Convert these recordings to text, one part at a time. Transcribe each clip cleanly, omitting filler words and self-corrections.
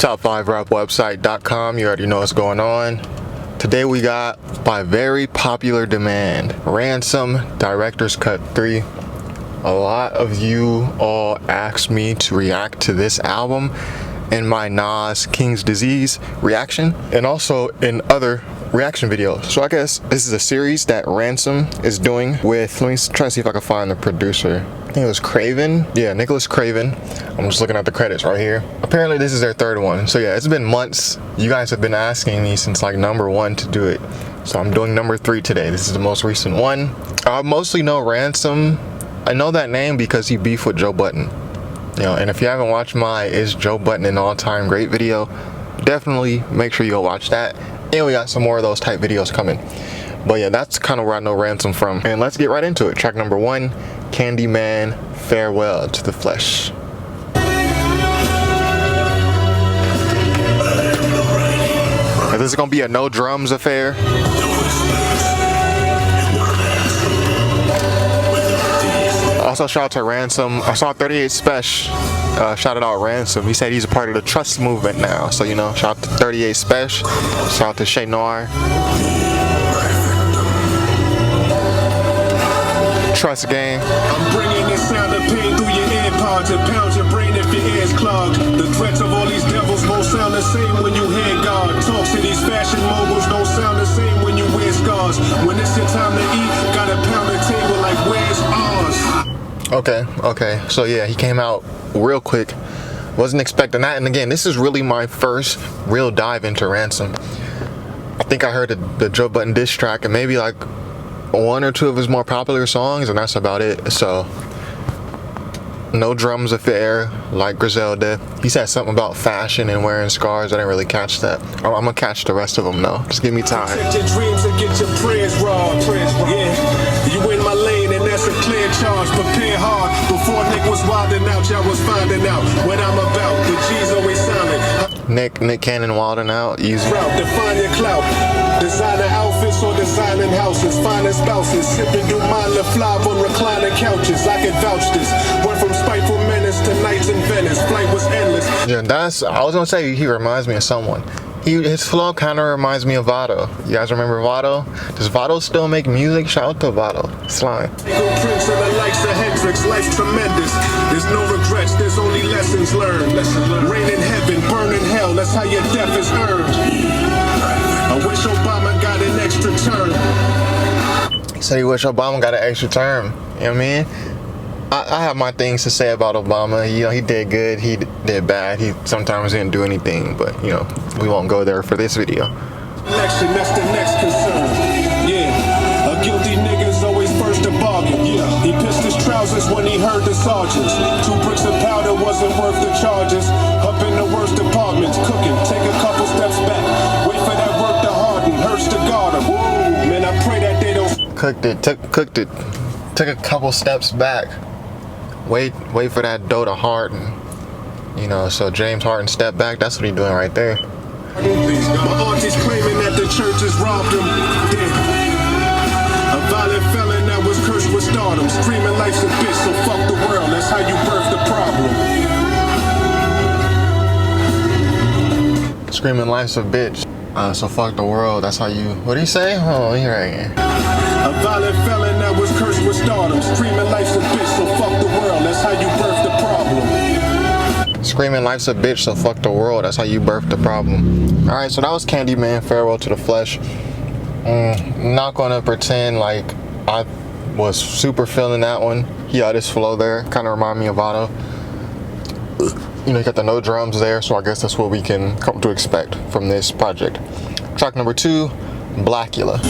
top5rapwebsite.com. You already know what's going on. Today we got, by very popular demand, Ransom Director's Cut 3. A lot of you all asked me to react to this album in my Nas King's Disease reaction and also in other reaction videos. So I guess this is a series that Ransom is doing with, let me try to see if I can find the producer. I think it was Craven. Yeah, Nicholas Craven. I'm just looking at the credits right here. Apparently this is their third one. So yeah, it's been months. You guys have been asking me since like number 1 to do it. So I'm doing number 3 today. This is the most recent one. I mostly know Ransom. I know that name because he beefed with Joe Budden. You know, and if you haven't watched my Is Joe Budden an All-Time Great video, definitely make sure you go watch that. And we got some more of those type videos coming. But yeah, that's kind of where I know Ransom from. And let's get right into it. Track number 1, Candyman, Farewell to the Flesh. Is this gonna be a no drums affair? Also, shout out to Ransom. I saw 38 Special shouted out Ransom. He said he's a part of the Trust movement now. So, you know, shout out to 38 Special. Shout out to Shay Noir. Trust Gang. I'm bringing the sound of pain through your ear pods and pound your brain if your ears clogged. The threats of all these devils won't sound the same when you hear God. Talks to these fashion moguls don't sound the same when you wear scars. When it's your time to eat, gotta pound the table like where's ours? Okay. So yeah, he came out real quick. Wasn't expecting that. And again, this is really my first real dive into Ransom. I think I heard the Joe Budden diss track and maybe like 1 or 2 of his more popular songs, and that's about it. So no drums affair like Griselda. He said something about fashion and wearing scars. I didn't really catch that. I'm gonna catch the rest of them though. Just give me time. Protect your dreams and get your prayers raw. Yeah, you in my lane and that's a clear charge. Prepare hard. Before Nick was wilding out, y'all was finding out what I'm about. The G's always silent. Nick Cannon wilding out. Easy. Define your clout. Designer outfits or designing houses. Finding spouses. Sipping through Mila Flav on reclining couches. I can vouch this. Went from spiteful menace to nights in Venice. Flight was endless. Yeah, I was gonna say he reminds me of someone. His flow kind of reminds me of Vado. You guys remember Vado? Does Vado still make music? Shout out to Vado. Slime. Prince of the likes of Hendrix, life's tremendous. There's no regrets, there's only lessons learned. Rain in heaven, burn in hell, that's how your death is earned. I wish Obama got an extra term. He said he wish Obama got an extra term. You know what I mean? I have my things to say about Obama. You know, he did good, he did bad. He sometimes didn't do anything, but you know, we won't go there for this video. Election, that's the next concern. Yeah, a guilty nigga's always first to bargain. Yeah, he pissed his trousers when he heard the sergeants. 2 bricks of powder wasn't worth the charges. Up in the worst departments, cooking. Take a couple steps back. Wait for that work to harden. Hurts to guard him. Man, I pray that they don't. Cooked it. Took a couple steps back. Wait for that dough to harden. You know, so James Harden stepped back. That's what he's doing right there. My auntie's claiming that the church has robbed him. A violent felon that was cursed with stardom. Screaming life's a bitch, so fuck the world. That's how you birth the problem. Screaming life's a bitch. So fuck the world. That's how you. What did he say? Oh, here again. A violent felon that was cursed with stardom. Screaming life's a bitch, so fuck the world. That's how you birth the problem. Screaming life's a bitch, so fuck the world. That's how you birth the problem. Alright, so that was Candyman, Farewell to the Flesh. Not gonna pretend like I was super feeling that one. He had his flow there. Kind of remind me of Vado. You know, you got the no drums there, so I guess that's what we can come to expect from this project. Track number 2, Blacula.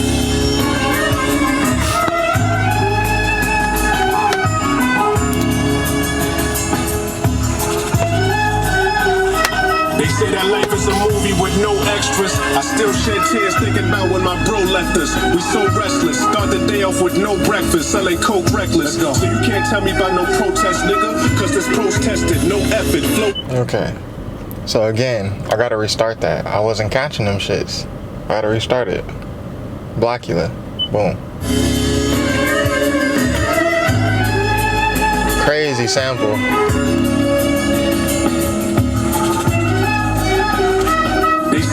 They say that life is a movie with no extras. I still shed tears thinking about when my bro left us. We so restless. Start the day off with no breakfast. Selling coke reckless. So you can't tell me about no protest, nigga. Cause this protested. No effort. Flow. Okay. So again, I gotta restart that. I wasn't catching them shits. I gotta restart it. Blacula. Boom. Crazy sample.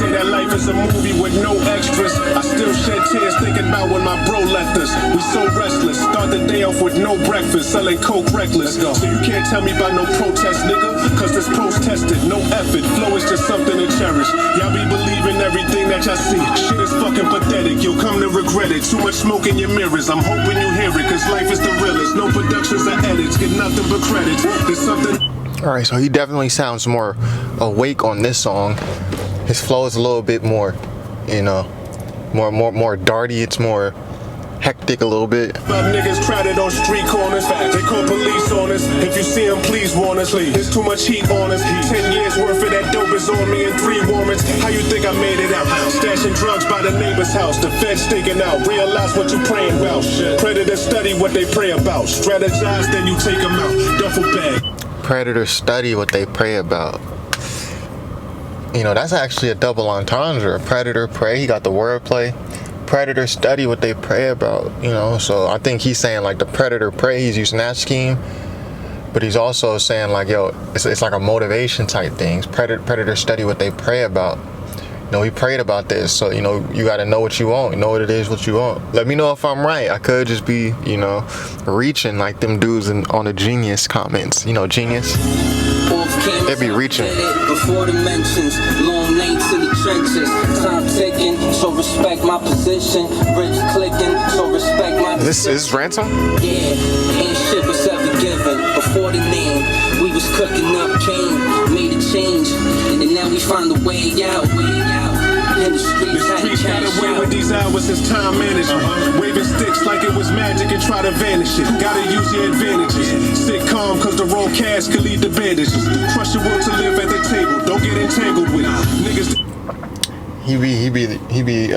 say that life is a movie with no extras. I still shed tears thinking about when my bro left us. We so restless, start the day off with no breakfast, selling coke reckless. So you can't tell me about no protest, nigga, cause this post tested, no effort. Flow is just something to cherish. Y'all be believing everything that y'all see. Shit is fucking pathetic, you'll come to regret it. Too much smoke in your mirrors, I'm hoping you hear it, cause life is the realest. No productions or edits, get nothing but credits. There's something. Alright, so he definitely sounds more awake on this song. His flow is a little bit more, you know, more darty. It's more hectic a little bit. Niggas crowded on street corners. They call police on us. If you see them, please warn us. There's too much heat on us. 10 years worth of that dope is on me in 3 warrants. How you think I made it out? Stashing drugs by the neighbor's house. The feds staking out. Realize what you praying about. Predators study what they pray about. Strategize, then you take them out. Duffel bag. Predators study what they pray about. You know, that's actually a double entendre. Predator pray. He got the wordplay. Predators study what they pray about, you know. So I think he's saying like the predator prey, he's using that scheme, but he's also saying like, yo, it's like a motivation type thing. Predators study what they pray about. You know, he prayed about this, so you know you got to know what you want, know what it is, what you want. Let me know if I'm right. I could just be, you know, reaching like them dudes on the Genius comments. You know, Genius. They be reaching. Before the mentions, long nights in the trenches, time ticking, so respect my position. Rich clicking, so respect my position. This is Ransom? Yeah, ain't shit was ever given. Before the name, we was cooking up cane, made a change, and now we find a way out. In the streets got away with these hours, it's time management. Waving sticks like it was magic and try to vanish it. Gotta use your advantages. Sit calm, cause the wrong cast can lead to bandages. Trust your will to live at the table. Don't get entangled with niggas. He be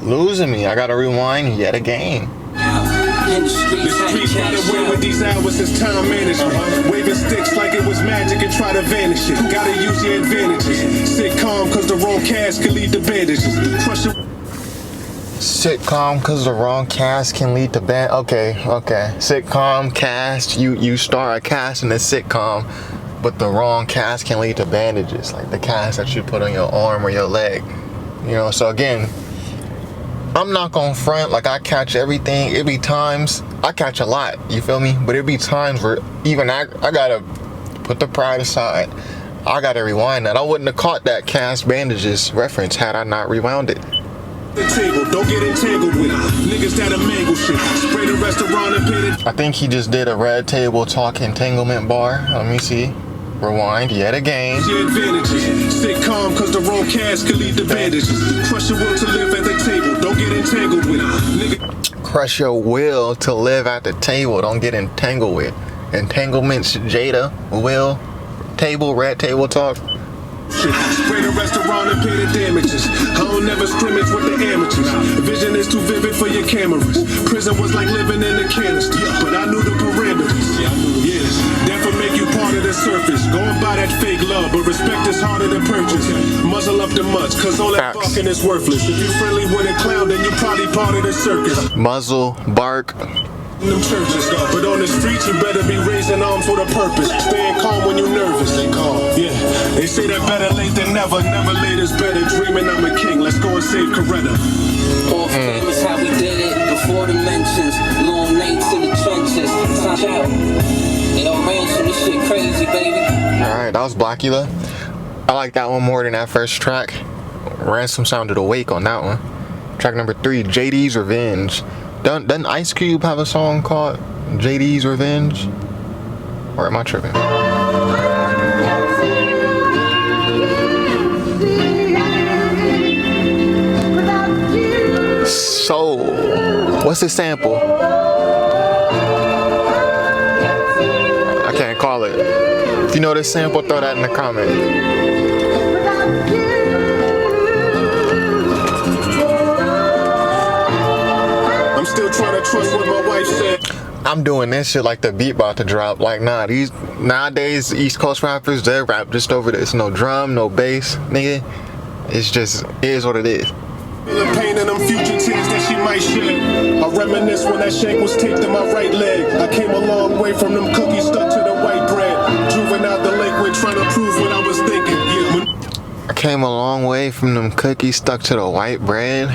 losing me. I gotta rewind yet again. In the streets got away with these hours, it's time management. Waving sticks like it was magic and try to vanish it. Gotta use your advantages. Sit calm, cause the wrong cast can lead to bandages. Trust your. Sit calm, cause the wrong cast can lead to Okay. Sitcom cast. You star a cast in a sitcom, but the wrong cast can lead to bandages, like the cast that you put on your arm or your leg. You know. So again, I'm not gonna front like I catch everything. It be times I catch a lot, you feel me? But it be times where even I gotta put the pride aside. I gotta rewind that. I wouldn't have caught that cast bandages reference had I not rewound it. The table, don't get entangled with niggas that'll mangle shit. Spray the restaurant and pay it. I think he just did a Red Table Talk entanglement bar. Let me see. Rewind yet again. Your advantages. Sit calm, cause the wrong cast can lead to bandages. Crush your will to live at the table. Don't get entangled with nigga. Crush your will to live at the table. Don't get entangled with. Entanglements, Jada, Will, Table, Red Table Talk. Spray the restaurant and pay the damages. I don't never scrimmage with the amateurs. Vision is too vivid for your cameras. Prison was like living in a canister, but I knew the parameters. Yes, that would make you part of the surface. Going by that fake love, but respect is harder to purchase. Muzzle up the mutts, cause all that barking is worthless. If you friendly with a clown, then you're probably part of the circus. Muzzle, bark. Them churches, but on the streets you better be raising arms with a purpose. Staying calm when you're nervous. Stay calm. Yeah, they say that better late than never. Never late is better. Dreaming I'm a king. Let's go and save Coretta. Off famous how we did it. Before the mentions, long nights in the trenches. Time out. Yo, Ransom, this shit crazy, baby. All right, that was Blacula. I like that one more than that first track. Ransom sounded awake on that one. Track number 3, JD's Revenge. Doesn't Ice Cube have a song called JD's Revenge? Or am I tripping? So, what's the sample? I can't call it. If you know this sample, throw that in the comment. I'm still trying to trust what my wife said. I'm doing this shit like the beat about to drop. Like, nah, these nowadays East Coast rappers, they rap just over this. No drum, no bass, nigga. It's just, it is what it is. The pain in them future tears that she might shed. I reminisce when that shank was taped to my right leg. I came a long way from them cookies stuck to the white bread. Juvenile delinquent trying to prove what I was thinking. Yeah. I came a long way from them cookies stuck to the white bread.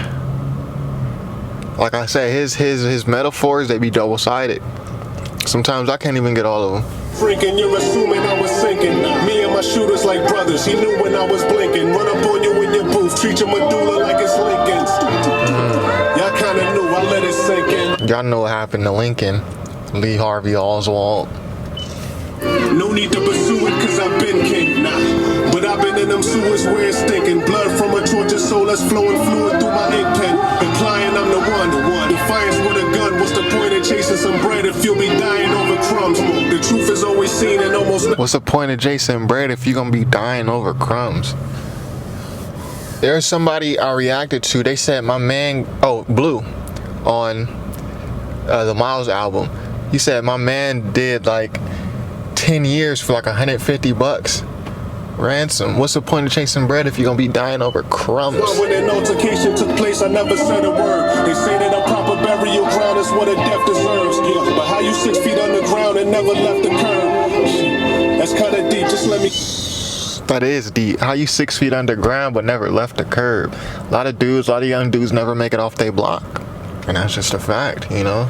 Like I said, his metaphors, they be double-sided. Sometimes I can't even get all of them. Freaking, you're assuming I was sinking. Me and my shooters like brothers. He knew when I was blinking. Run up on you in your booth, treat your medulla like it's Lincoln's. Y'all kinda knew, I let it sink in. Y'all know what happened to Lincoln. Lee Harvey Oswald. No need to pursue it, cause I've been king, nah. But I've been in them sewers where it's stinking. Blood from a tortured soul that's flowing fluid through my ink pen. Implying I'm the one. Defiance with a gun, what's the point of chasing some bread if you'll be dying over crumbs? The truth is always seen and almost... What's the point of chasing bread if you're gonna be dying over crumbs? There's somebody I reacted to, they said my man, Blue, on the Miles album. He said my man did like 10 years for like $150. Ransom, what's the point of chasing bread if you're gonna be dying over crumbs? When an altercation took place, I never said a word. They say that a proper burial ground is what a death deserves. Yeah, but how you 6 feet underground and never left the curb? That's kinda deep, just let me... That is deep. How you 6 feet underground but never left the curb? A lot of young dudes never make it off their block. And that's just a fact, you know?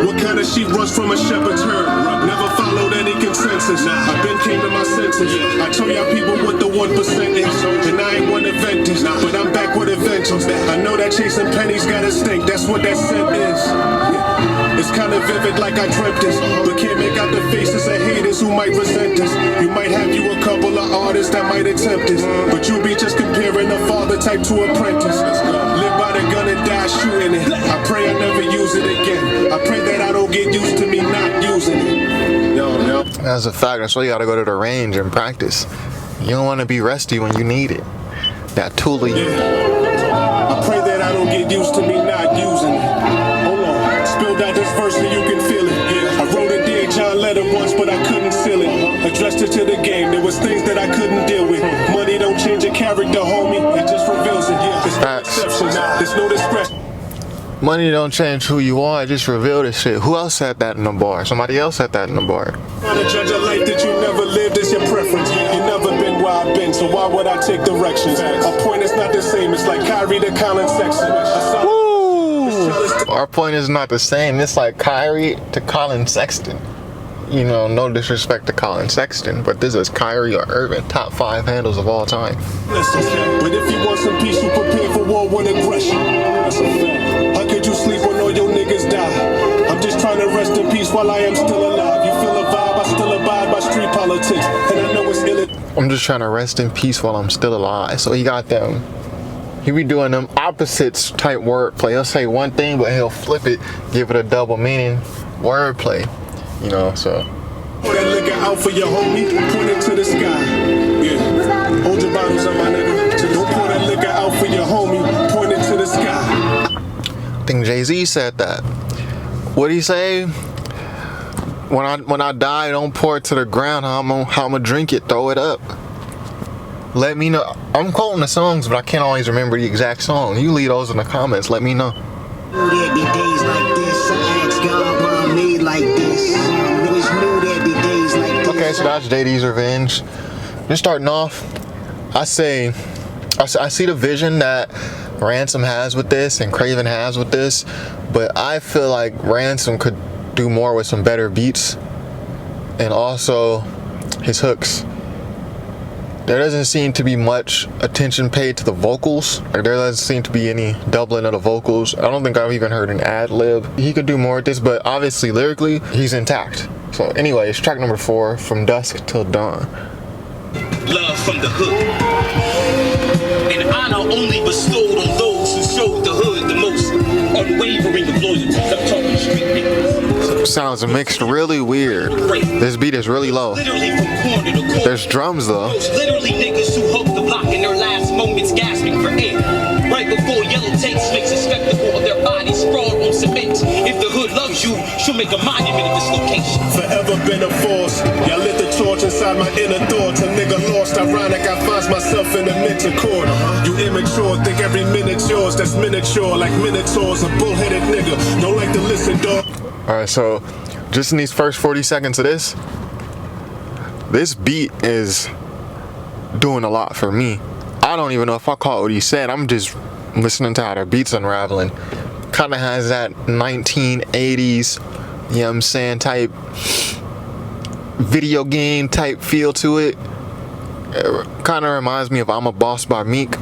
What kind of sheep runs from a shepherd's herd? Never followed any consensus. I've been came to my senses. I told y'all people what the 1% is. And I ain't one to vent this, but I'm back with a vengeance. I know that chasing pennies gotta stink. That's what that scent is. It's kind of vivid like I dreamt this, but can't make out the faces of haters who might resent this. You might have you a couple of artists that might attempt this, but you be just comparing a father type to apprentice. Live by the gun and die shooting it. I pray I never use it again. I pray that I don't get used to me not using it. Yo. That's a fact. That's why you gotta go to the range and practice. You don't want to be rusty when you need it. That toolie. Yeah. I pray that I don't get used to me not using it. Hold on. Spilled out this verse so you can feel it. Yeah. I wrote a Dear John letter once, but I couldn't seal it. Addressed it to the game. There was things that I couldn't deal with. Money don't change a character, homie. It just reveals it. Yeah. There's no exceptions. There's no discretion. Money don't change who you are, it just reveal this shit. Who else said that in the bar? Somebody else said that in the bar. Trying to judge a life that you never lived is your preference. You never been where I've been, so why would I take directions? Our point is not the same, it's like Kyrie to Colin Sexton. Woo! Our point is not the same, it's like Kyrie to Colin Sexton. You know, no disrespect to Colin Sexton, but this is Kyrie or Irving, top 5 handles of all time. But if you want some peace, you prepare for war with aggression. That's a fact. How could you sleep when all your niggas die? I'm just trying to rest in peace while I am still alive. You feel a vibe, I still abide by street politics. And I know it's ill. I'm just trying to rest in peace while I'm still alive. So he got them. He be doing them opposites type wordplay. He'll say one thing, but he'll flip it, give it a double meaning wordplay. You know, so. Pour that liquor out for your homie, point it to the sky. Yeah. Hold your bottles up, my nigga. So don't pour that liquor out for your homie, point it to the sky. I think Jay-Z said that. What'd he say? When I die, don't pour it to the ground. How I'm gonna drink it, throw it up. Let me know. I'm quoting the songs, but I can't always remember the exact song. You leave those in the comments, let me know. There be days like this, I ask God why I'm made like this. Always knew there be days like this. Okay, so that's JD's Revenge. Just starting off, I see the vision that Ransom has with this and Craven has with this, but I feel like Ransom could do more with some better beats and also his hooks. There doesn't seem to be much attention paid to the vocals. There doesn't seem to be any doubling of the vocals. I don't think I've even heard an ad lib. He could do more with this, but obviously lyrically, he's intact. So anyways, track number 4, From Dusk Till Dawn. Love from the hood. And honor only bestowed on those who showed the hood the most unwavering of loyalty. I'm talking street niggas. Sounds mixed really weird. This beat is really low. Literally from corner to corner. There's drums though. Those literally niggas who hope the block in their last moments gasping for air. Right before yellow takes makes a spectacle of their bodies sprawled on cement. If the hood loves you, she'll make a monument of this location. Forever been a force. Y'all lit the torch inside my inner thoughts. A nigga lost, ironic, I find myself in a mental court. You immature, think every minute's yours. That's miniature, like minotaurs. A bullheaded nigga, don't like to listen, dog. Alright, so just in these first 40 seconds of this beat is doing a lot for me. I don't even know if I caught what he said. I'm just listening to how the beat's unraveling. Kind of has that 1980s, you know what I'm saying, type video game type feel to it. It kind of reminds me of I'm a Boss by Meek.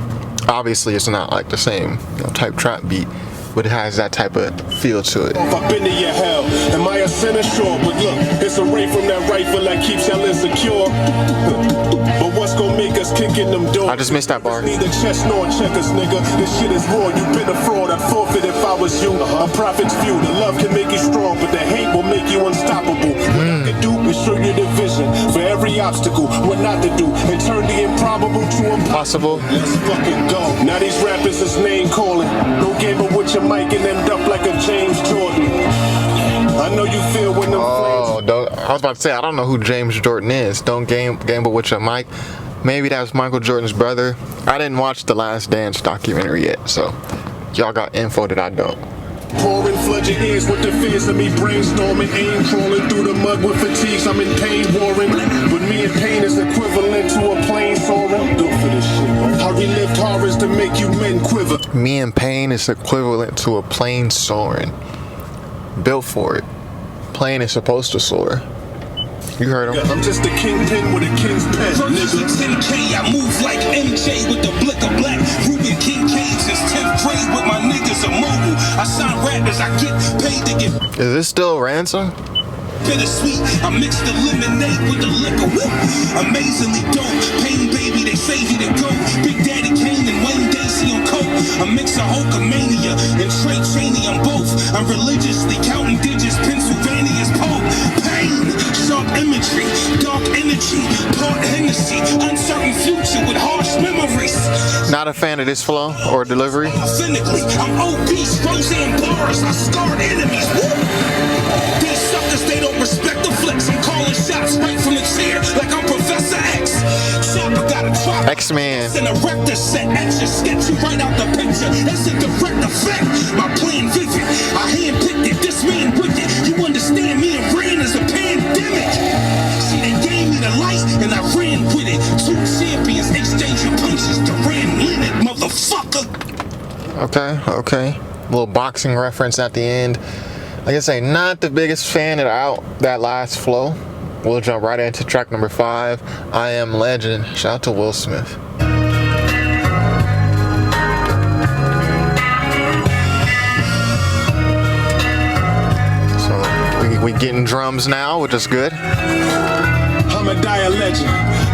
Obviously it's not like the same, you know, type trap beat, but it has that type of feel to it. I've been to your hell. Am I a sinner? Sure, but look, it's a ray from that rifle that keeps y'all insecure. But what's gonna make us kick in them doors? I just missed that bar. Neither chess nor checkers, nigga. This shit is raw. You been a fraud. I'd forfeit if I was you. A prophet's view. The love can make you strong, but the hate will make you unstoppable. What I can do is show you the vision for every obstacle, what not to do, and turn the improbable to impossible. Let's fucking go. Now these rappers is name calling. Don't gamble with your mic and end up like a James Jordan. I know you feel when them I was about to say, I don't know who James Jordan is. Don't gamble with your mic. Maybe that was Michael Jordan's brother. I didn't watch the Last Dance documentary yet, so y'all got info that I don't. Pouring, flood your ears with the fears of me brainstorming, aim crawling through the mud with fatigues. I'm in pain, warring. But me and pain is equivalent to a plane soaring. Built for this shit. I relived horrors to make you men quiver. Me and pain is equivalent to a plane soaring. Built for it. Plane is supposed to soar. You heard him. I'm just a kingpin with a king's pen. Versus 10K, I move like MJ with the blick of black. Ruben Kincaid since 10th grade with my niggas a mobile. I sign rappers, I get paid to get. Is this still Ransom? Bittersweet, I mix the lemonade with the liquor. Woo! Amazingly dope, pain baby, they say he the GOAT. Big Daddy Kane and Wayne Gacy on coke. A mix of Hulkamania and Trey Cheney on both. I'm religiously counting digits, Pennsylvania's Pope. Pain, sharp imagery, dark energy, part Hennessy, uncertain future with harsh memories. Not a fan of this flow or delivery. Authentically, I'm obese, Roseanne bars, I scarred enemies. Woo! These suckers, they don't respect the flex. I'm calling shots right from the chair like I'm Professor X. Chopper got a drop. X-Man. And a rector set etch your sketch you right out the picture. That's a direct effect. My plan vivid. I handpicked it. This man wicked. You understand me and Ran is a pandemic. See, they gave me the light and I ran with it. Two champions exchanging punches. Duran Leonard, motherfucker. Okay. Little boxing reference at the end. Like I say, not the biggest fan of that last flow. We'll jump right into track number 5. I Am Legend. Shout out to Will Smith. So we getting drums now, which is good. I'm a dire legend.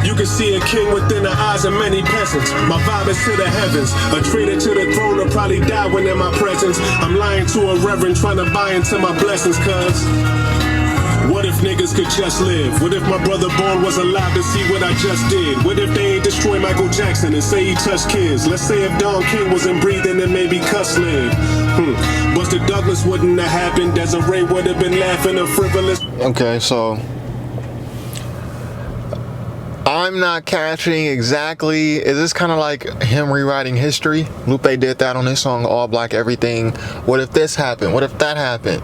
You can see a king within the eyes of many peasants. My vibe is to the heavens. A traitor to the throne will probably die when in my presence. I'm lying to a reverend trying to buy into my blessings, cuz what if niggas could just live? What if my brother born was alive to see what I just did? What if they ain't destroy Michael Jackson and say he touched kids? Let's say if Don King wasn't breathing and maybe Cuss lived. Buster Douglas wouldn't have happened. Desiree would have been laughing a frivolous. Okay, so I'm not catching exactly. Is this kind of like him rewriting history? Lupe did that on his song All Black Everything. What if this happened? What if that happened?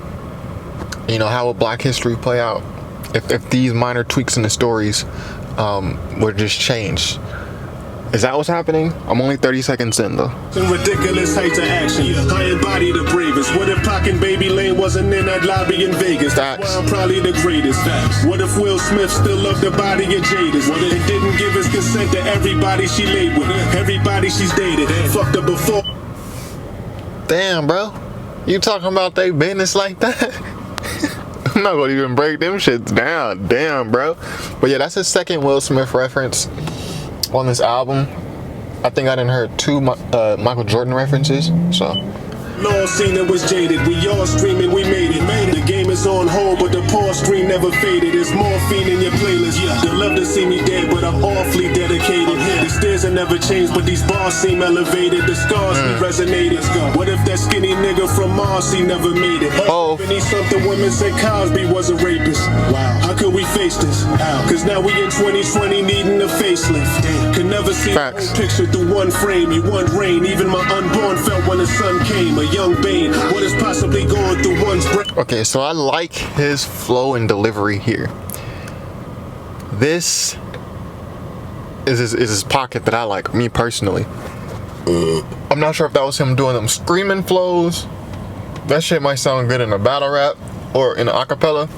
You know, how would Black history play out if these minor tweaks in the stories were just changed? Is that what's happening? I'm only 30 seconds in though. Ridiculous heights of action. I embody the bravest. What if Pac and Baby Lane wasn't in that lobby in Vegas? That's why I'm probably the greatest. What if Will Smith still loved the body of Jadis? What if he didn't give his consent to everybody she laid with? Everybody she's dated. Fucked her before. Damn, bro. You talking about they business like that? I'm not gonna even break them shits down. Damn, bro. But yeah, that's his second Will Smith reference on this album. I think I done heard 2 Michael Jordan references, so. Law seen it was jaded. We all streaming, we made it. The game is on hold, but the pause stream never faded. It's morphine in your playlist. They love to see me dead, but I'm awfully dedicated. The stairs have never changed, but these bars seem elevated. The scars resonated. What if that skinny nigga from Marcy never made it? Oh. If need something women say Cosby was a rapist. Wow. How could we face this? Cause now we in 2020 needing a facelift. Could never see a picture through one frame. You want rain. Even my unborn felt when the sun came. A young Bane. What is possibly going through one's brain? Okay, so I like his flow and delivery here. This his pocket that I like, me personally. I'm not sure if that was him doing them screaming flows. That shit might sound good in a battle rap or in an acapella,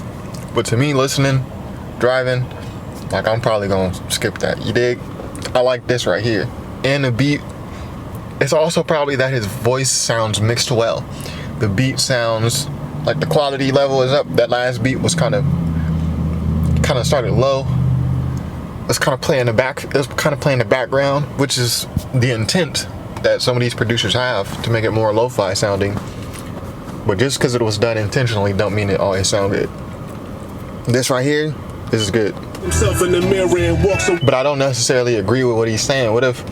but to me, listening, driving, like, I'm probably gonna skip that. You dig? I like this right here. And the beat, it's also probably that his voice sounds mixed well. The beat sounds like the quality level is up. That last beat was kind of started low. It's kind of playing the background, which is the intent that some of these producers have to make it more lo-fi sounding. But just because it was done intentionally don't mean it always sound good. This right here, this is good. Himself in the mirror and walks away. But I don't necessarily agree with what he's saying. What if,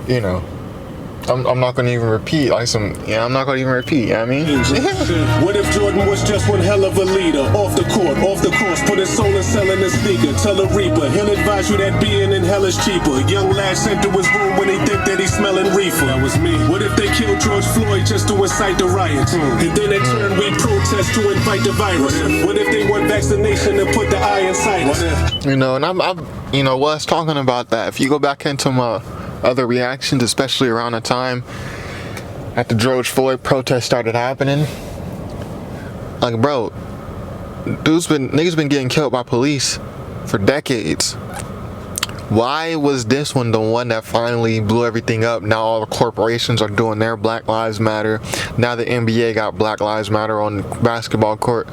you know, I'm not gonna even repeat I'm not gonna even repeat, you know what I mean? What if Jordan was just one hell of a leader? Off the court, off the course, put his soul in selling a sneaker. Tell a reaper, he'll advise you that being in hell is cheaper. Young lad sent to his room when he think that he's smelling reefer. That was me. What if they killed George Floyd just to incite the riots? And then in turn we protest to invite the virus. What if they want vaccination and put the eye inside us? You know, and I'm you know, was talking about that. If you go back into my other reactions, especially around the time after George Floyd protests started happening, like, bro, niggas been getting killed by police for decades. Why was this one the one that finally blew everything up? Now all the corporations are doing their Black Lives Matter. Now the NBA got Black Lives Matter on the basketball court.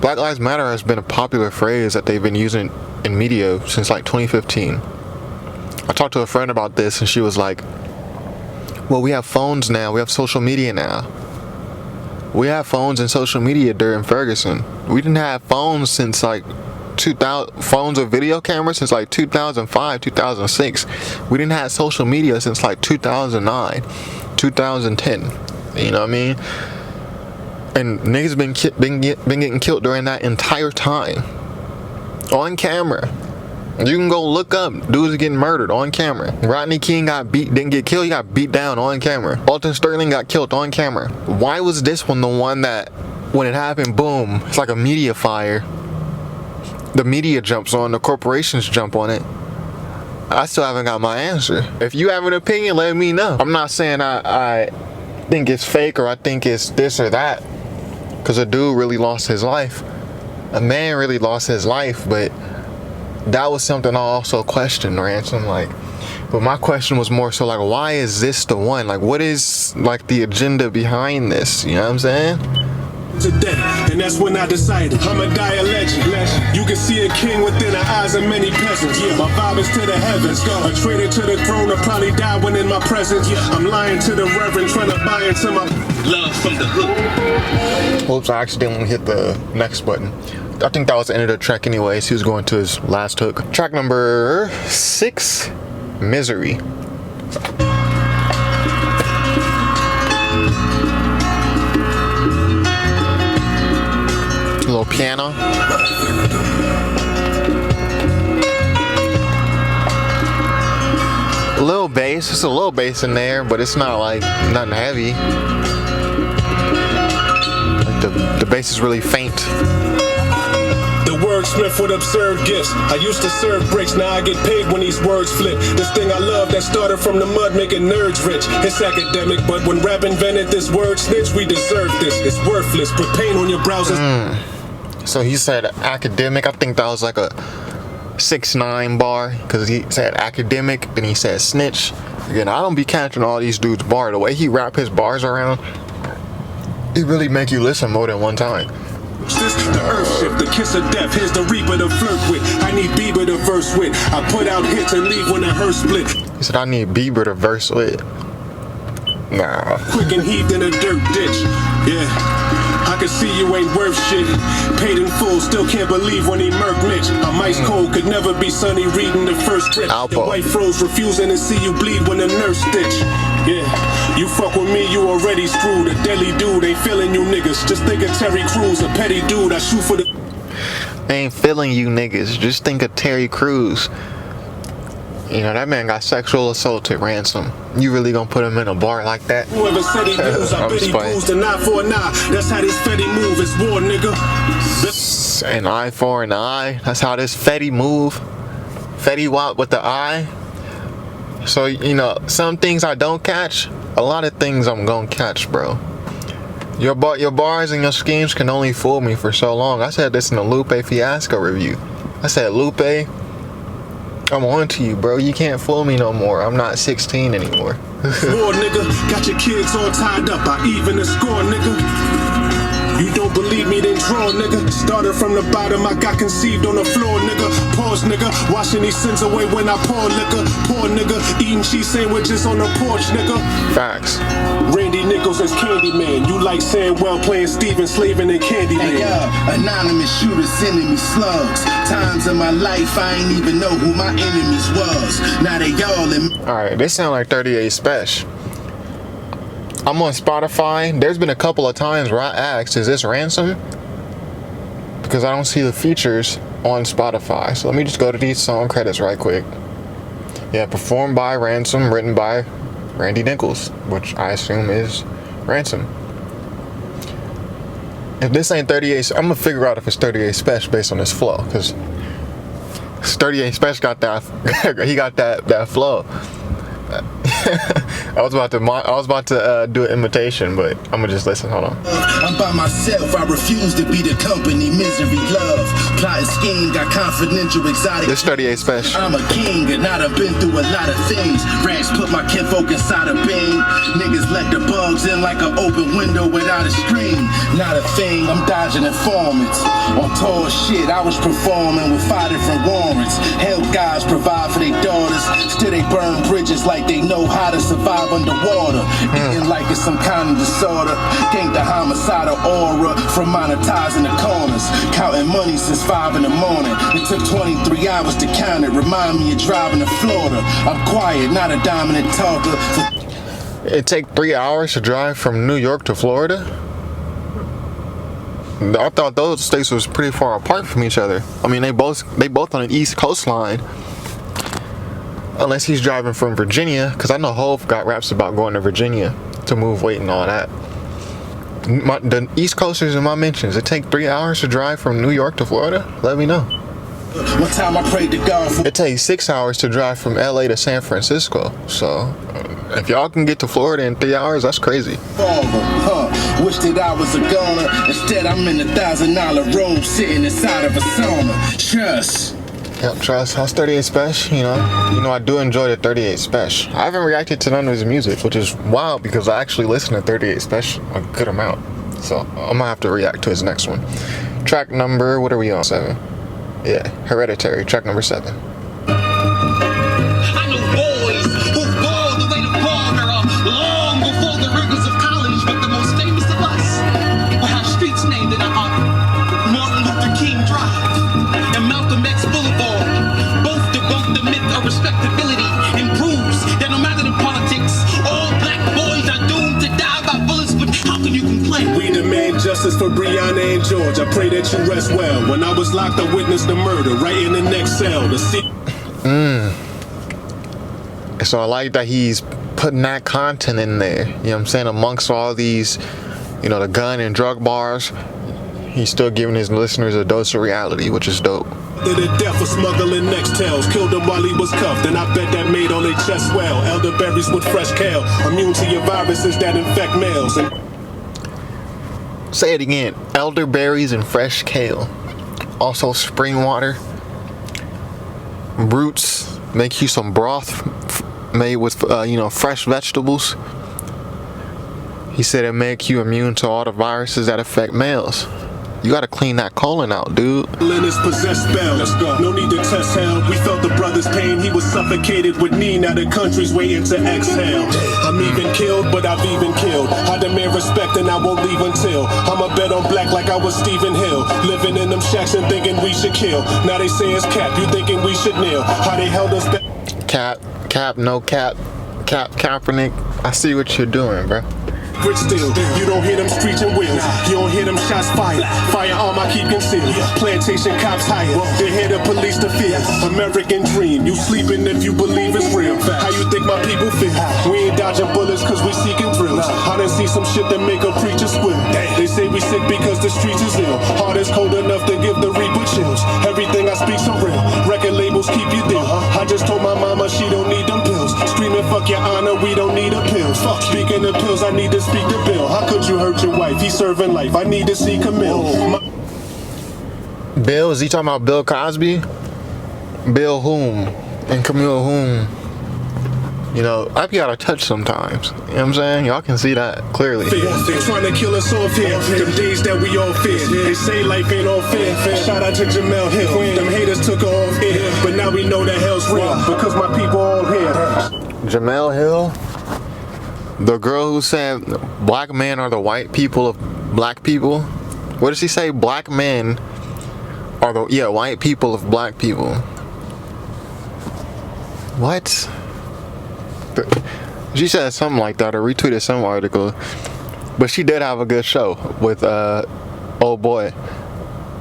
Black Lives Matter has been a popular phrase that they've been using in media since like 2015. I talked to a friend about this and she was like, well, we have phones now. We have social media now. We have phones and social media during Ferguson. We didn't have phones since like 2000, phones or video cameras since like 2005, 2006. We didn't have social media since like 2009, 2010. You know what I mean? And niggas been getting killed during that entire time. On camera. You can go look up dudes are getting murdered on camera. Rodney King didn't get killed, he got beat down on camera. Alton Sterling got killed on camera. Why was this one the one that when it happened, boom, it's like a media fire. The media jumps on, the corporations jump on it. I still haven't got my answer. If you have an opinion, let me know. I'm not saying I think it's fake or I think it's this or that, because a dude really lost his life. A man really lost his life, but that was something I also questioned, Ransom. Like, but my question was more so like, why is this the one? Like, what is like the agenda behind this? You know what I'm saying? Today, and that's when I decided I'ma die a legend. You can see a king within the eyes of many peasants. Yeah, my vibe is to the heavens. A traitor to the throne, I'll probably die when in my presence. I'm lying to the reverend, trying to buy into my Love from the hood. Oops, I accidentally hit the next button. I think that was the end of the track anyways. He was going to his last hook. Track number 6, Misery. A little piano. A little bass. It's a little bass in there, but it's not like nothing heavy. Like the bass is really faint. The wordsmith with absurd gifts. I used to serve bricks, now I get paid when these words flip. This thing I love that started from the mud making nerds rich. It's academic, but when rap invented this word snitch, we deserve this. It's worthless, put pain on your browsers. So he said academic. I think that was like a 6ix9ine bar, because he said academic, then he said snitch. Again, I don't be catching all these dudes' bar. The way he wrap his bars around, it really make you listen more than one time. This the earth shift, the kiss of death. Here's the reaper to flirt with. I need Bieber to verse with. I put out hits and leave when the hearse split. He said I need Bieber to verse with. Nah. Quick and heaved in a dirt ditch. Yeah, I can see you ain't worth shit. Paid in full, still can't believe when he murked Mitch. I'm ice cold, could never be sunny reading the first script. The white froze, refusing to see you bleed when the nurse stitch. Yeah, you fuck with me, you already screwed. A deadly dude, ain't feeling you niggas. Just think of Terry Crews, a petty dude. I shoot for the. Ain't feeling you niggas. Just think of Terry Crews. You know, that man got sexual assaulted, Ransom. You really gonna put him in a bar like that? Whoever said he moves, I bet he moves an eye for an eye. That's how this Fetty move, it's war, nigga. An eye for an eye. That's how this Fetty move. Fetty Wap with the eye. So, you know, some things I don't catch, a lot of things I'm gonna catch, bro. Your bars and your schemes can only fool me for so long. I said this in the Lupe Fiasco review. I said, Lupe, I'm on to you, bro. You can't fool me no more. I'm not 16 anymore. War, nigga, got your kids all tied up. I even the score, nigga. You don't believe me, then draw, nigga. Started from the bottom, I got conceived on the floor, nigga. Pause, nigga. Washing these sins away when I pour liquor. Poor nigga, eating cheese sandwiches on the porch, nigga. Facts. Randy Nichols as Candyman. You like Sandwell playing Steven Slavin in Candyman. Hey, anonymous shooters sending me slugs. Times in my life, I ain't even know who my enemies was. Now they all in. Alright, this sound like 38 Special. I'm on Spotify. There's been a couple of times where I asked, is this Ransom? Because I don't see the features on Spotify. So let me just go to these song credits right quick. Yeah, performed by Ransom, written by Randy Nichols, which I assume is Ransom. If this ain't 38, I'm gonna figure out if it's 38 Special based on this flow, because 38 Special got that. He got that flow. I was about to do an imitation, but I'm gonna just listen. Hold on. I'm by myself. I refuse to be the company. Misery, love, plot and scheme. Got confidential, exotic. This 38 Special. I'm a king, and I've been through a lot of things. Rats put my kinfolk inside a bing. Niggas let the bugs in like an open window without a screen. Not a thing. I'm dodging informants. On tall shit, I was performing with 5 different warrants. Help guys provide for their daughters. Still they burn bridges like they know how to survive underwater. Eating like it's some kind of disorder. Gained the homicidal aura from monetizing the corners. Counting money since 5 in the morning. It took 23 hours to count it. Remind me of driving to Florida. I'm quiet, not a dominant talker. It take 3 hours to drive from New York to Florida? I thought those states was pretty far apart from each other. I mean, they both on the East Coast line. Unless he's driving from Virginia, because I know Hov got raps about going to Virginia to move weight and all that. The East Coasters in my mentions, it take 3 hours to drive from New York to Florida? Let me know. One time I prayed to God for. It takes 6 hours to drive from LA to San Francisco. So, if y'all can get to Florida in 3 hours, that's crazy. Wish that I was a goner. Instead, I'm in $1,000 robe sitting inside of a sauna. Trust. Yep, trust. That's 38 Special, you know, I do enjoy the 38 Special. I haven't reacted to none of his music, which is wild because I actually listen to 38 Special a good amount. So I'm gonna have to react to his next one. Track number, what are we on? 7? Yeah, Hereditary, track number 7. I know boys who ball the way to Palmer long before the rigors of college, but the most famous of us will have streets named in our honor. Martin Luther King Drive and Malcolm X Boulevard. Both debunk the myth of respectability and proves that no matter the politics, all black boys are doomed to die by bullets, but how can you complain? We demand justice for Breonna and George. I pray that you rest well. When I was locked, I witnessed the murder right in the next cell. So I like that he's putting that content in there. You know what I'm saying? Amongst all these, you know, the gun and drug bars, he's still giving his listeners a dose of reality, which is dope. The death of smuggling Nextels killed him while he was cuffed, and I bet that made all their chests swell. Elderberries with fresh kale, immune to your viruses that infect males. Say it again. Elderberries and fresh kale. Also spring water. Roots. Make you some broth made with, fresh vegetables. He said it make you immune to all the viruses that affect males. You gotta clean that colon out, dude. Linus possessed spell. Let's go. No need to test hell. We felt the brother's pain. He was suffocated with me. Now the country's waiting to exhale. I'm even killed, but I've even killed. I demand respect and I won't leave until I'ma bet on black like I was Stephen Hill. Living in them shacks and thinking we should kill. Now they say it's cap. You thinking we should kneel? How they held us back? Cap, no cap. Kaepernick. I see what you're doing, bro. Rich still, you don't hear them screeching wheels. You don't hear them shots fired. Firearm I keep concealed. Plantation cops hired. They hear the police to fear. American dream. You sleeping if you believe it's real. How you think my people feel? We ain't dodging bullets cause we seeking thrills. I done see some shit that make a preacher squeal. They say we sick because the streets is ill. Heart is cold enough to give the reaper chills. Everything I speak's so real. Record labels keep you deal. I just told my mama she don't need them pills. Street fuck your honor, we don't need a pill. Fuck, speaking of pills, I need to speak to Bill. How could you hurt your wife? He's serving life, I need to see Camille. Bill, is he talking about Bill Cosby? Bill whom? And Camille whom? You know, I be out of touch sometimes. You know what I'm saying? Y'all can see that clearly. They trying to kill us off here. Them days that we all feared. They say life ain't all fair. Shout out to Jamel Hill. Them haters took her off here, but now we know that hell's real because my people all here. Jamel Hill, the girl who said black men are the white people of black people. What did she say? Black men are the white people of black people. What? She said something like that or retweeted some article, but she did have a good show with old boy.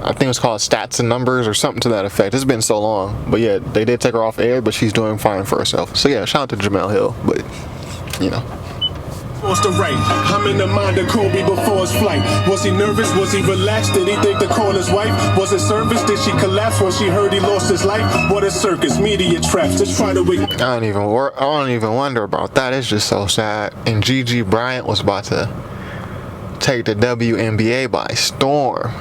I think it was called Stats and Numbers or something to that effect. It's been so long, but yeah, they did take her off air, but she's doing fine for herself. So yeah, shout out to Jamel Hill, but you know. What's the right? I'm in the mind of Kobe before his flight. Was he nervous? Was he relaxed? Did he think to call his wife? Was it service? Did she collapse when she heard he lost his life? What a circus, media traps. Just try to I don't even wonder about that. It's just so sad. And Gigi Bryant was about to take the WNBA by storm.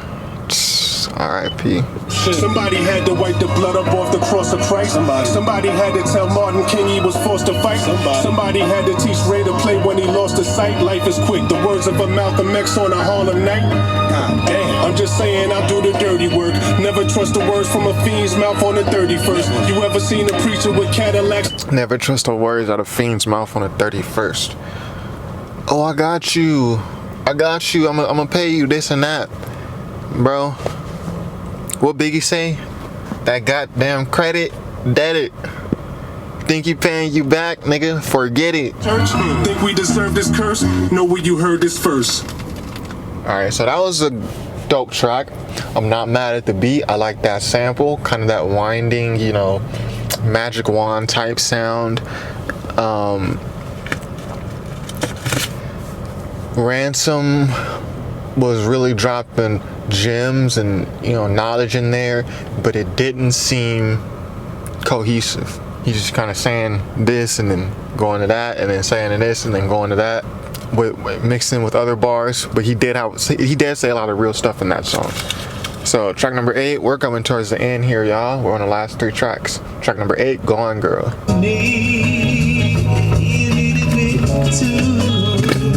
R.I.P. Somebody had to wipe the blood up off the cross of Christ. Somebody had to tell Martin King he was forced to fight. Somebody had to teach Ray to play when he lost his sight. Life is quick, the words of a Malcolm X on a Harlem night. God damn. I'm just saying I'll do the dirty work. Never trust the words from a fiend's mouth on the 31st. You ever seen a preacher with Cadillacs? Never trust the words out of fiend's mouth on the 31st. Oh, I got you. I'm gonna pay you this and that. Bro, what Biggie say? That goddamn credit, debit. Think you paying you back, nigga? Forget it. Church, think we deserve this curse? Know where you heard this first. Alright, so that was a dope track. I'm not mad at the beat. I like that sample, kind of that winding, you know, magic wand type sound. Ransom was really dropping gems and, you know, knowledge in there, but it didn't seem cohesive. He's just kind of saying this and then going to that and then saying this and then going to that, with mixing with other bars. But he did say a lot of real stuff in that song. So track number 8, we're coming towards the end here, y'all. We're on the last 3 tracks. Track number 8, Gone Girl.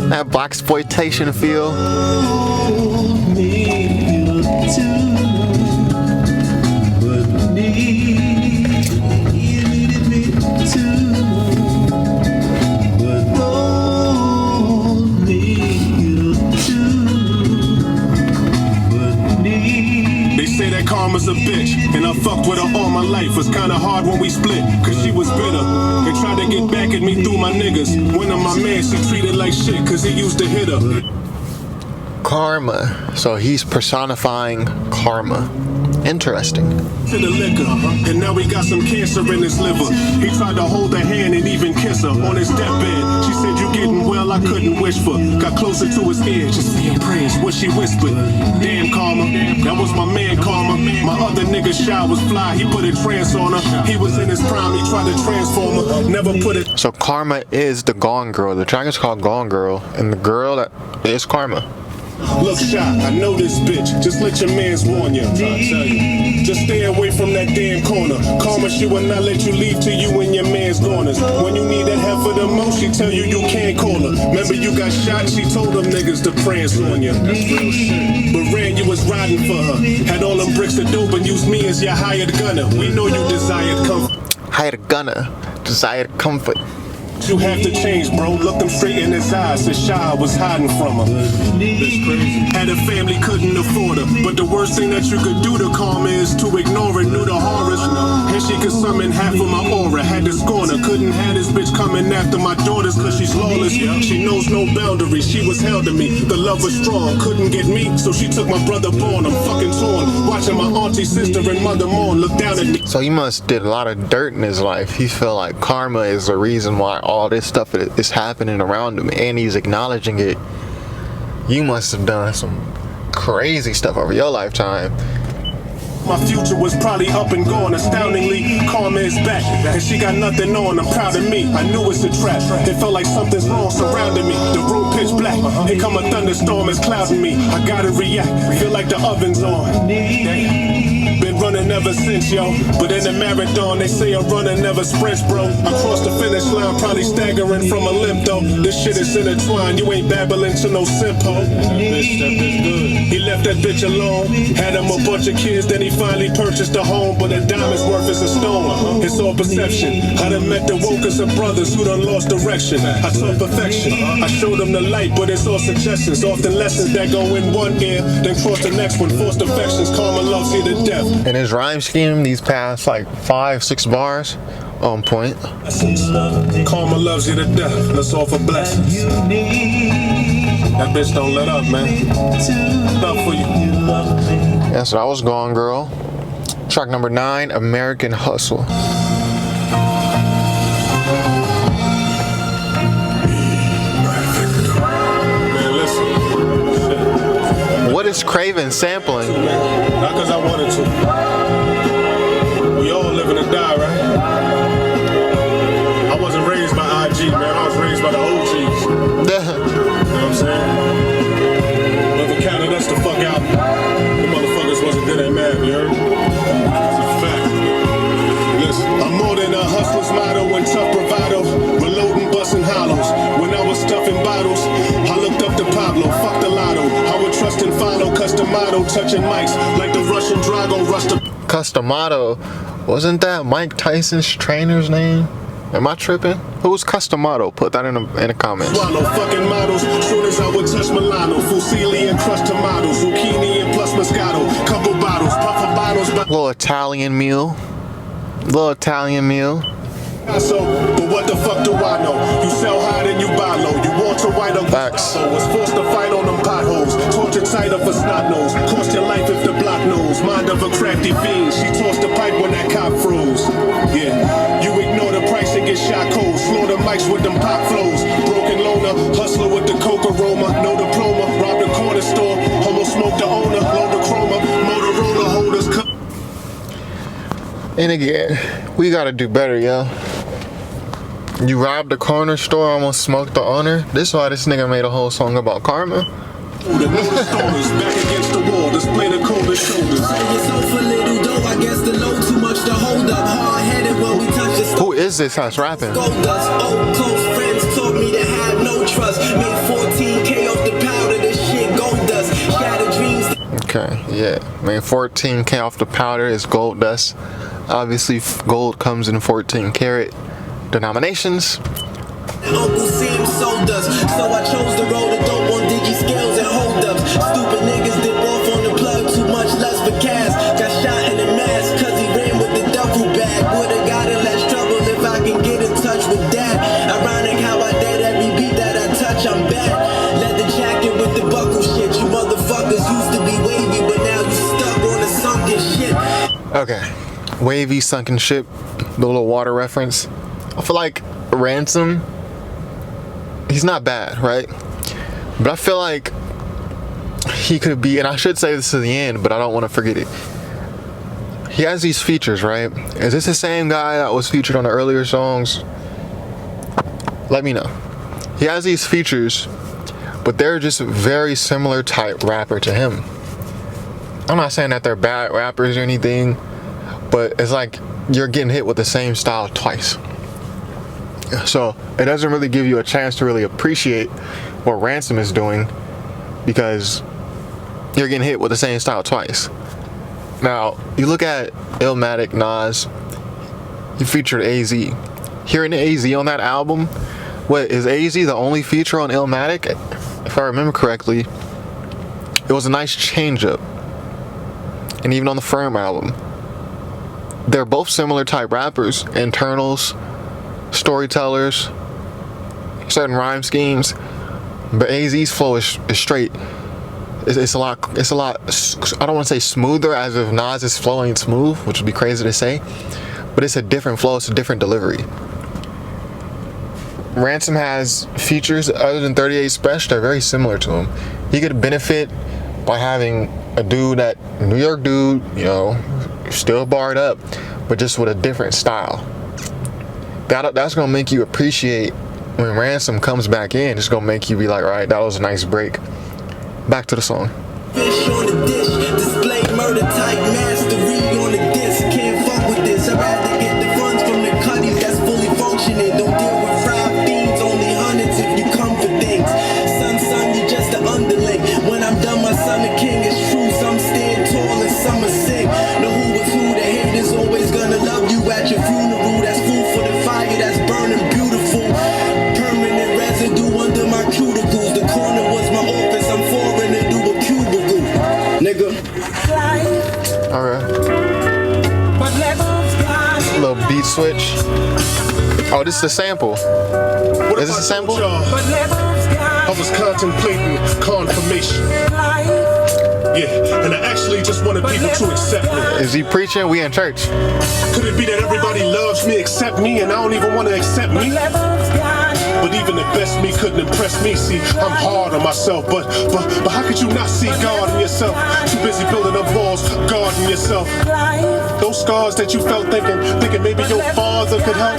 That blaxploitation feel. Karma's a bitch, and I fucked with her all my life. Was kinda hard when we split, cause she was bitter and tried to get back at me through my niggas. One of my man she treated like shit, cause he used to hit her. Karma. So he's personifying karma. Interesting. To the liquor, and now he got some cancer in his liver. He tried to hold her hand and even kiss her on his deathbed. She said, "You getting well, I couldn't wish for." Got closer to his ear, just saying prayers, what she whispered. Damn karma, that was my man karma. My other nigga shy was fly, he put a trance on her. He was in his prime, he tried to transform her. Never put it. So Karma is the Gone Girl. The track is called Gone Girl, and the girl that is Karma. Look, shot, I know this bitch. Just let your mans warn you. I'm trying to tell you. Just stay away from that damn corner. Karma, she will not let you leave till you and your man's goners. When you need that heifer the most, she tell you you can't call her. Remember you got shot, she told them niggas to prance on you. That's real shit. But ran, you was riding for her. Had all them bricks of dope and used me as your hired gunner. We know you desired comfort. Hired gunner, desired comfort. You have to change, bro. Look them straight in his eyes. Said Shy was hiding from her. That's crazy. Had a family, couldn't afford her. But the worst thing that you could do to Karma is to ignore it. Knew the horrors. And she could summon half of my aura. Had to scorn her. Couldn't have this bitch coming after my daughters, cause she's lawless. She knows no boundaries. She was held to me. The love was strong. Couldn't get me, so she took my brother born. I'm fucking torn. Watching my auntie, sister, and mother mourn. Look down at me. So he must did a lot of dirt in his life. He felt like karma is the reason why all this stuff is happening around him, and he's acknowledging it. You must have done some crazy stuff over your lifetime. My future was probably up and gone. Astoundingly, karma is back, and she got nothing on. I'm proud of me. I knew it's a trap. It felt like something's wrong surrounding me. The room pitch black. Here come a thunderstorm, it's clouding me. I gotta react. Feel like the oven's on. Been running ever since, yo. But in the marathon, they say a runner never sprints, bro. Across the finish line, probably staggering from a limp, though. This shit is intertwined. You ain't babbling to no simpo. That bitch good. He left that bitch alone. Had him a bunch of kids, then he finally purchased a home. But a diamond's worth is a stone. It's all perception. I done met the wokers of brothers who done lost direction. I taught perfection. I showed them the light, but it's all suggestions. Often lessons that go in one ear, then cross the next one. Forced affections, karma loves you to death. In his rhyme scheme, these past like 5-6 bars, on point. Karma loves you to death. Let's offer blessings. That bitch don't let up, man. Love for you. Yeah, so that was Gone Girl. Track number 9, American Hustle. Man, listen. What is Craven sampling? Not because I wanted to. We all live and die, right? I wasn't raised by IG, man. I was raised by the OGs. You know what I'm saying? Whoever counted us the fuck out, the motherfuckers wasn't good at math, you heard? It's a fact. Listen, I'm more than a hustler's motto and tough bravado. Reloading, busting hollows. When I was stuffing bottles, I looked up to Pablo. Fuck the lotto. I would trust and follow. Customato, touching mics like the Russian Drago. Customato, wasn't that Mike Tyson's trainer's name? Am I tripping? Who's Customato? Put that in the comments. Swallow fucking models. Soon as I would touch Milano, Fusilli and crushed tomatoes, zucchini and plus Moscato, couple bottles, puffer bottles. Little Italian meal. Little Italian meal. So, but what the fuck do I know? You sell high then you buy low. You want to write on Facts. was forced to fight on them potholes. Tortured tighter for snot nose. Cost your life if the block knows. Mind of a crafty fiend. She tossed the pipe when that cop froze. Yeah, you ignore the price and get shot cold. Slaughter mics with them pop flows. Broken loner, hustler with the coke aroma. No diploma, robbed a corner store. Homo smoke the owner, load the chroma. Motorola holders. And again, we gotta do better, yo. You robbed the corner store, almost smoked the owner. This is why this nigga made a whole song about karma. The notice holders back against the wall, display the coldest shoulders. Who is this that's rapping? Old close friends taught me to have no trust. Made 14K off the powder, this shit gold dust. Shattered dreams. Okay, yeah. Made 14K off the powder is gold dust. Obviously, gold comes in 14 karat denominations. Uncle Sam sold us, so I chose the road of dope on digi scales and hold ups. Stupid niggas dip off on the plug, too much lust for cash. Got shot in the mask, cause he ran with the duffel bag. Would've got in less trouble if I can get in touch with that. Ironic how I dead every beat that I touch, I'm back. Leather jacket with the buckle shit. You motherfuckers used to be wavy, but now you stuck on the sunken shit. Okay. Wavy, sunken ship, the little water reference. I feel like Ransom, he's not bad, right? But I feel like he could be, and I should say this to the end, but I don't want to forget it. He has these features, right? Is this the same guy that was featured on the earlier songs? Let me know. He has these features, but they're just very similar type rapper to him. I'm not saying that they're bad rappers or anything, but it's like you're getting hit with the same style twice. So it doesn't really give you a chance to really appreciate what Ransom is doing because you're getting hit with the same style twice. Now, you look at Illmatic, Nas, he featured AZ. Hearing AZ on that album, what, is AZ the only feature on Illmatic? If I remember correctly, it was a nice change up. And even on the Firm album, they're both similar type rappers, internals, storytellers, certain rhyme schemes, but AZ's flow is straight. It's a lot. I don't want to say smoother, as if Nas's flow ain't smooth, which would be crazy to say, but it's a different flow. It's a different delivery. Ransom has features other than 38 Special that are very similar to him. He could benefit by having a dude, that New York dude, you know, still barred up, but just with a different style. That's gonna make you appreciate when Ransom comes back in. It's gonna make you be like, all right, that was a nice break. Back to the song. Fish on the dish, display murder type mastery on the disc. Can't fuck with this. I'd rather get the funds from the cutties that's fully functioning. Don't deal with fried beans, only hundreds if you come for things. Son, you just an underling. When I'm done, my son the king is true. Some stand tall and some are sick. Know who was who. The haters always gonna love you at your funeral. That's food for the fire that's burning beautiful. Permanent residue under my cuticles. The corner was my office. I'm foreign into a cubicle, nigga. Alright. Little beat switch. Oh, this is a sample. Is this a sample? I was contemplating confirmation. Yeah, and I actually just wanted people to accept me. Is he preaching? We in church. Could it be that everybody loves me except me and I don't even want to accept me? But even the best me couldn't impress me. See, I'm hard on myself, but how could you not see God in yourself? Too busy building up walls, guarding yourself. Those scars that you felt thinking maybe your father could help.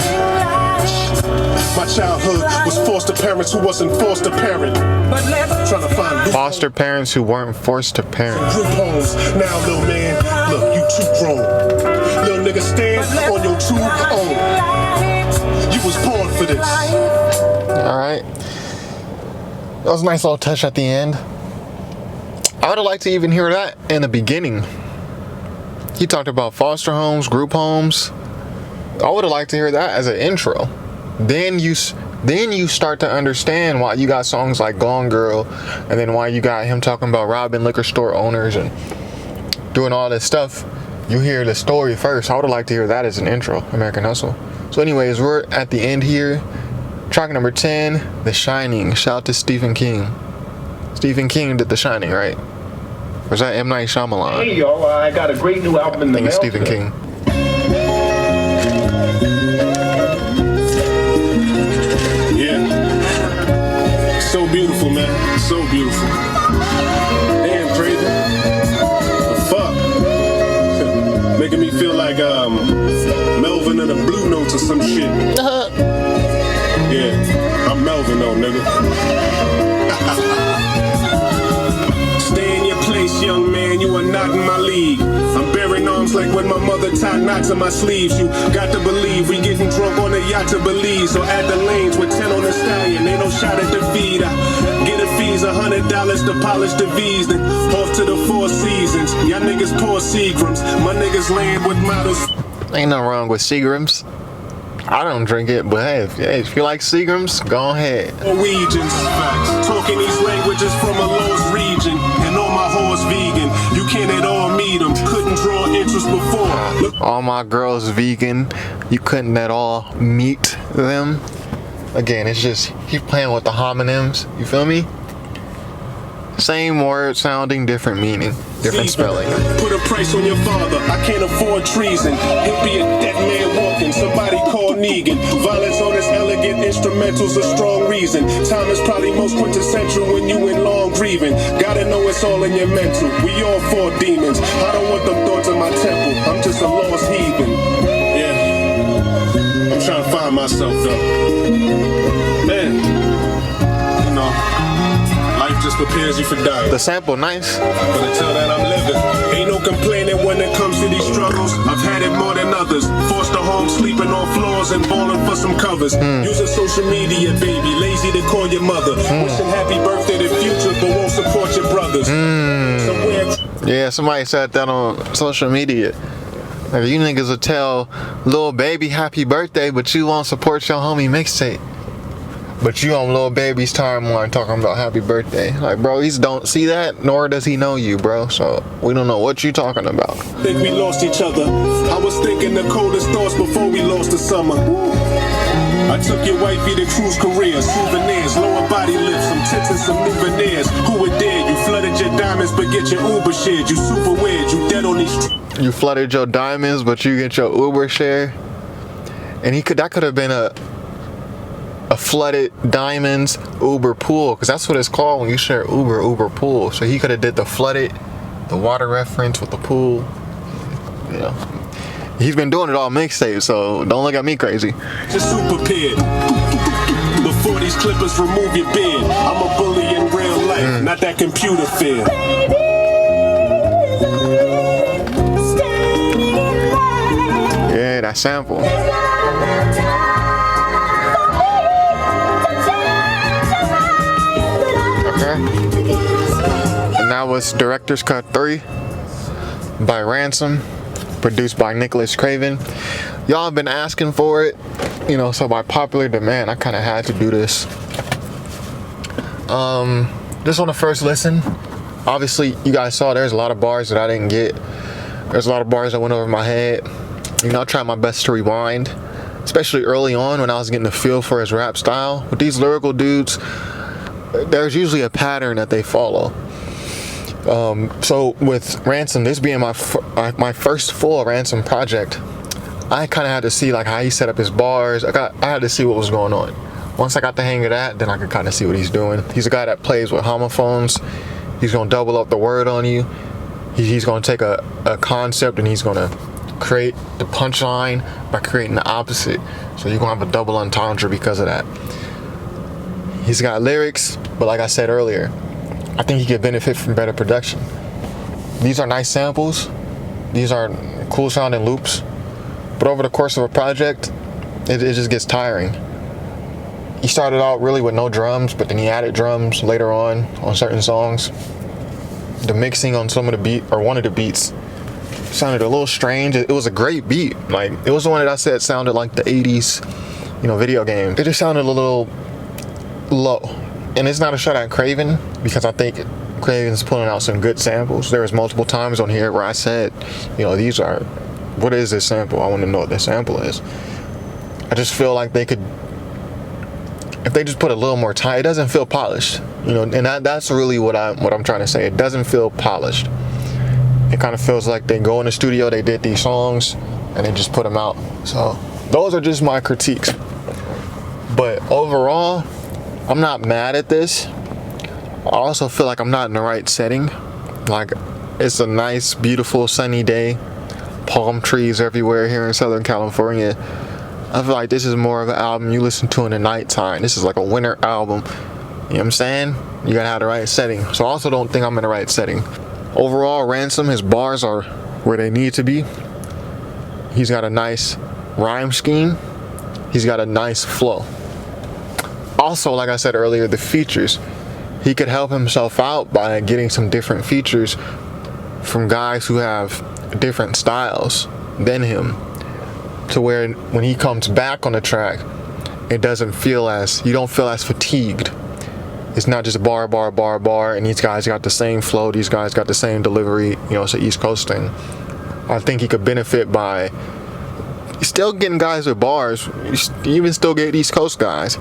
My childhood was foster parents who wasn't forced to parent. Trying to find Foster parents who weren't forced to parent. group homes. Now, little man, look, you too grown. Little nigga, stand on your true own. You was born for this. Alright. That was a nice little touch at the end. I would have liked to even hear that in the beginning. He talked about foster homes, group homes. I would have liked to hear that as an intro. Then you start to understand why you got songs like Gone Girl, and then why you got him talking about robbing liquor store owners and doing all this stuff. You hear the story first. I would have liked to hear that as an intro, American Hustle. So anyways, we're at the end here. Track number 10, The Shining. Shout out to Stephen King. Stephen King did The Shining, right? Or is that M. Night Shyamalan? Hey y'all, I got a great new album in the I think it's mail Stephen today. King. Yeah. So beautiful, man. So beautiful. Damn, Craven. The fuck? Making me feel like Melvin of the Blue Notes or some shit. Yeah, I'm Melvin though, nigga. Stay in your place, young man, you are not in my league. I'm bearing arms like when my mother tied knots in my sleeves. You got to believe we getting drunk on the yacht to Belize or at the lanes with 10 on the stallion. Ain't no shot at the feed. I get a fees $100 to polish the V's, then off to the Four Seasons. Y'all niggas pour Seagrams, my niggas land with models. Ain't nothing wrong with Seagrams. I don't drink it, but hey, if you like Seagrams, go ahead. Norwegians, talking these languages from a lost region, and all my hoes vegan. You can't at all meet them. Couldn't draw interest before. Look, All my girls vegan. You couldn't at all meet them. Again, it's just he's playing with the homonyms. You feel me? Same word sounding, different meaning, different spelling. Put a price on your father. I can't afford treason. He'll be a dead man walking. Somebody call Negan. Violence on his elegant instrumentals a strong reason. Time is probably most quintessential when you in long grieving. Gotta know it's all in your mental. We all four demons. I don't want them thoughts in my temple. I'm just a lost heathen. Yeah. I'm trying to find myself though. Man. You know. Life just prepares you for dying. The sample, nice. But until then, I'm living. Ain't no complaining when it comes to these struggles. I've had it more than others. Forced to home, sleeping on floors and balling for some covers. Using social media, baby. Lazy to call your mother. Wishing happy birthday to future, but won't support your brothers. Somewhere. Yeah, somebody said that on social media. Like, you niggas will tell Lil Baby happy birthday, but you won't support your homie mixtape. But you on Lil Baby's timeline talking about happy birthday. Like, bro, he don't see that, nor does he know you, bro. So we don't know what you talking about. Think we lost each other. I was thinking the coldest thoughts before we lost the summer. I took your wifey to cruise Korea, souvenirs, lower body lifts, some tits and some new veneers. Who would dare? You flooded your diamonds, but get your Uber shared. You super weird, you dead on these. You flooded your diamonds, but you get your Uber share. And that could have been a flooded diamonds Uber pool, because that's what it's called when you share Uber pool. So he could have did the flooded the water reference with the pool. You know, he's been doing it all mixtape, so don't look at me crazy. Just super pid. Before these clippers remove your beard, I'm a bully in real life, not that computer fear. Yeah, that sample. And that was Director's Cut 3 by Ransom, produced by Nicholas Craven. Y'all have been asking for it, you know, so by popular demand, I kind of had to do this. Just on the first listen, obviously you guys saw there's a lot of bars that I didn't get. There's a lot of bars that went over my head. You know, I tried my best to rewind, especially early on when I was getting a feel for his rap style. With these lyrical dudes, there's usually a pattern that they follow. So with Ransom, this being my first full Ransom project, I kind of had to see like how he set up his bars. I had to see what was going on. Once I got the hang of that, then I could kind of see what he's doing. He's a guy that plays with homophones. He's gonna double up the word on you. He's gonna take a concept and he's gonna create the punchline by creating the opposite. So you're gonna have a double entendre because of that. He's got lyrics, but like I said earlier, I think he could benefit from better production. These are nice samples. These are cool sounding loops. But over the course of a project, it just gets tiring. He started out really with no drums, but then he added drums later on certain songs. The mixing on some of the beat, or one of the beats, sounded a little strange. It was a great beat. Like, it was the one that I said sounded like the 80s, you know, video game. It just sounded a little low. And it's not a shot at Craven, because I think Craven's pulling out some good samples. There was multiple times on here where I said, you know, these are, what is this sample? I want to know what this sample is. I just feel like they could, if they just put a little more time, it doesn't feel polished, you know, and that's really what I'm trying to say. It doesn't feel polished. It kind of feels like they go in the studio, they did these songs, and they just put them out. So those are just my critiques. But overall, I'm not mad at this. I also feel like I'm not in the right setting. Like, it's a nice, beautiful, sunny day. Palm trees everywhere here in Southern California. I feel like this is more of an album you listen to in the nighttime. This is like a winter album. You know what I'm saying? You gotta have the right setting. So I also don't think I'm in the right setting. Overall, Ransom, his bars are where they need to be. He's got a nice rhyme scheme. He's got a nice flow. Also, like I said earlier, the features. He could help himself out by getting some different features from guys who have different styles than him, to where when he comes back on the track, it doesn't feel as, you don't feel as fatigued. It's not just bar, bar, bar, bar, and these guys got the same flow, these guys got the same delivery, you know, it's an East Coast thing. I think he could benefit by still getting guys with bars, you even still get East Coast guys,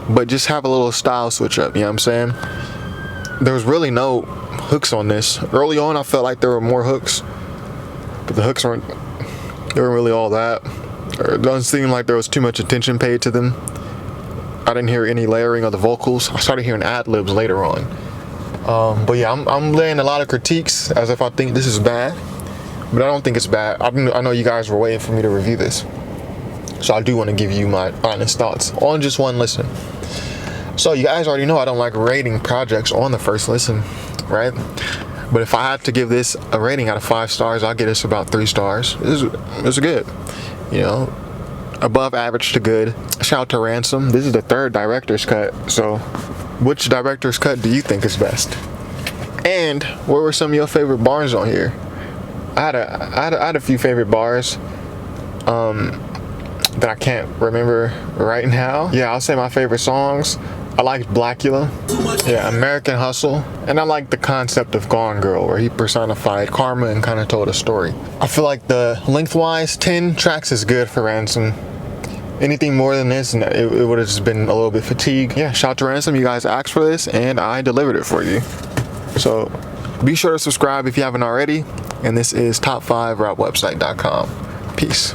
but just have a little style switch up, you know what I'm saying? There was really no hooks on this. Early on, I felt like there were more hooks, but the hooks weren't really all that. It doesn't seem like there was too much attention paid to them. I didn't hear any layering of the vocals. I started hearing ad-libs later on. But yeah, I'm laying a lot of critiques as if I think this is bad, but I don't think it's bad. I know you guys were waiting for me to review this, so I do want to give you my honest thoughts on just one listen. So you guys already know I don't like rating projects on the first listen, right? But if I had to give this a rating out of 5 stars, I'll give this about 3 stars. It's good, you know, above average to good. Shout out to Ransom. This is the 3rd director's cut. So which director's cut do you think is best? And what were some of your favorite bars on here? I had a few favorite bars that I can't remember right now. Yeah, I'll say my favorite songs. I liked Blacula, yeah, American Hustle, and I like the concept of Gone Girl, where he personified karma and kind of told a story. I feel like the lengthwise, 10 tracks is good for Ransom. Anything more than this, and it would have just been a little bit fatigued. Yeah, shout out to Ransom, you guys asked for this, and I delivered it for you. So be sure to subscribe if you haven't already, and this is top5rapwebsite.com. Peace.